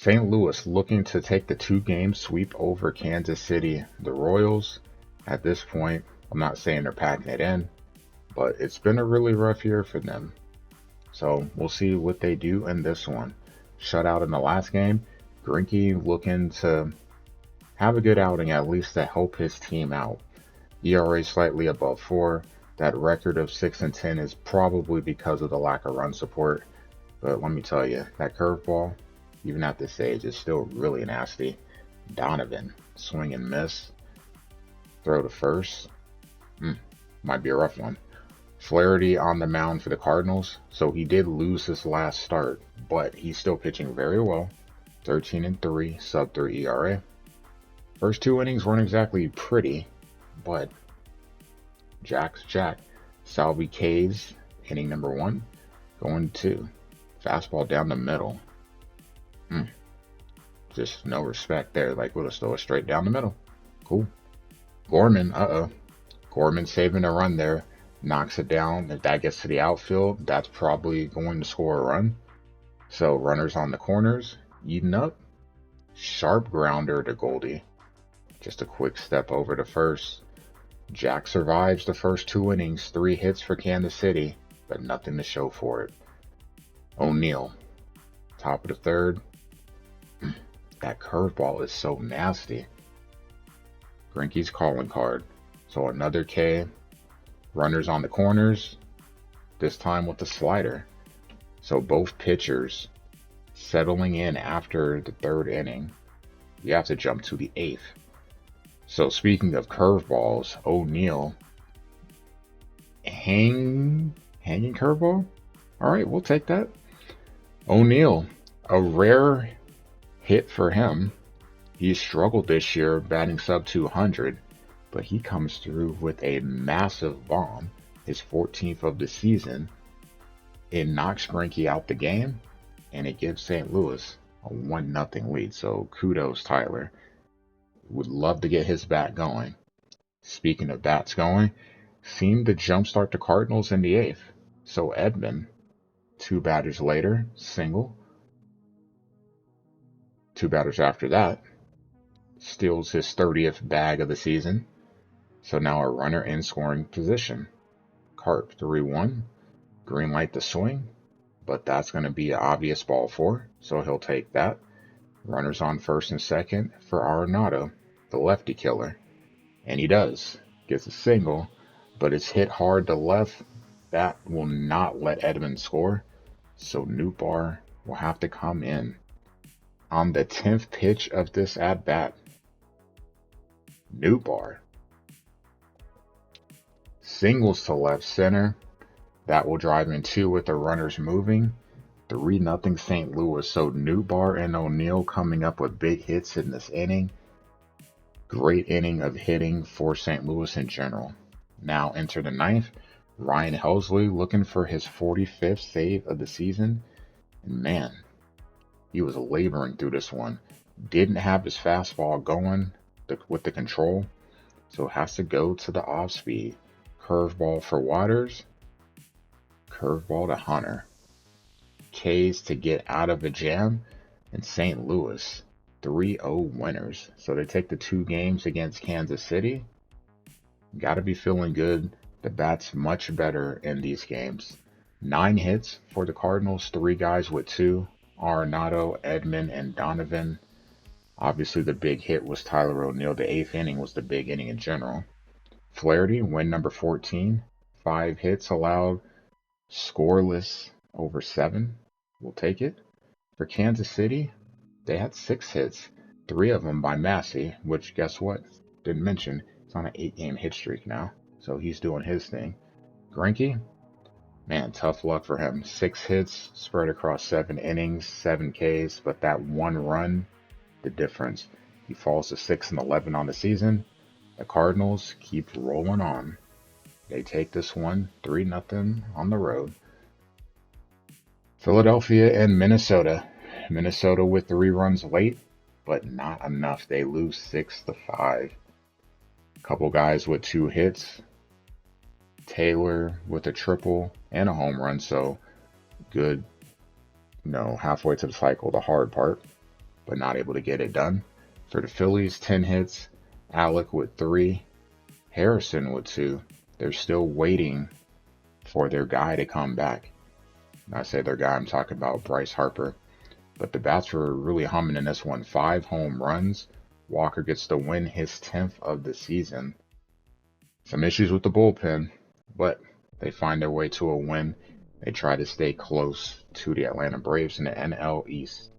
St. Louis looking to take the 2-game sweep over Kansas City. The Royals, at this point, I'm not saying they're packing it in, but it's been a really rough year for them. So we'll see what they do in this one. Shutout in the last game. Greinke looking to have a good outing, at least to help his team out. ERA slightly above 4. That record of 6-10 is probably because of the lack of run support. But let me tell you, that curveball, even at this age, is still really nasty. Donovan, swing and miss. Throw to first. Might be a rough one. Flaherty on the mound for the Cardinals, so he did lose his last start, but he's still pitching very well. 13-3, sub-3 ERA. First 2 innings weren't exactly pretty, but Jack's Jack. Salvi K's inning number 1, going 2. Fastball down the middle. Just no respect there. Like, we'll just throw it straight down the middle. Cool. Gorman, Gorman saving a run there. Knocks it down. If that gets to the outfield, that's probably going to score a run. So runners on the corners, eating up. Sharp grounder to Goldie. Just a quick step over to first. Jack survives the first 2 innings, 3 hits for Kansas City, but nothing to show for it. O'Neill, top of the 3rd. That curveball is so nasty. Greinke's calling card. So another K. Runners on the corners, this time with the slider. So both pitchers settling in after the 3rd inning. You have to jump to the 8th. So speaking of curveballs, O'Neill, hanging curveball? All right, we'll take that. O'Neill, a rare hit for him. He struggled this year batting sub 200, but he comes through with a massive bomb, his 14th of the season. It knocks Greinke out the game, and it gives St. Louis a 1-0 lead. So kudos, Tyler. Would love to get his bat going. Speaking of bats going, seemed to jumpstart the Cardinals in the 8th. So Edman, 2 batters later, single. 2 batters after that, steals his 30th bag of the season. So now a runner in scoring position. Carp 3-1. Green light the swing, but that's going to be an obvious ball 4, so he'll take that. Runners on first and second for Arenado, the lefty killer. And he does. Gets a single, but it's hit hard to left. That will not let Edman score. So Nootbaar will have to come in. On the 10th pitch of this at-bat, Nootbaar singles to left center. That will drive in 2 with the runners moving. 3-0 St. Louis. So Nootbaar and O'Neill coming up with big hits in this inning. Great inning of hitting for St. Louis in general. Now enter the 9th. Ryan Helsley looking for his 45th save of the season. And man, he was laboring through this one. Didn't have his fastball going with the control, so has to go to the off speed. Curveball for Waters. Curveball to Hunter. K's to get out of the jam. And St. Louis, 3-0 winners. So they take the 2 games against Kansas City. Got to be feeling good. The bat's much better in these games. 9 hits for the Cardinals, 3 guys with 2. Arenado, Edman, and Donovan. Obviously the big hit was Tyler O'Neill. The 8th inning was the big inning in general. Flaherty, win number 14. 5 hits allowed. Scoreless over 7. We'll take it. For Kansas City, they had 6 hits. 3 of them by Massey, which guess what? Didn't mention, he's on an 8-game hit streak now. So he's doing his thing. Greinke, man, tough luck for him. 6 hits spread across 7 innings, 7 Ks, but that 1 run, the difference. He falls to 6-11 on the season. The Cardinals keep rolling on. They take this one 3-0 on the road. Philadelphia and Minnesota. Minnesota with 3 runs late, but not enough. They lose 6-5. Couple guys with 2 hits. Taylor with a triple and a home run, so good, halfway to the cycle, the hard part. but not able to get it done. For the Phillies, 10 hits, Alec with 3, Harrison with 2. They're still waiting for their guy to come back. When I say their guy, I'm talking about Bryce Harper. But the bats were really humming in this one. 5 home runs. Walker gets the win, his 10th of the season. Some issues with the bullpen, but they find their way to a win. They try to stay close to the Atlanta Braves in the NL East.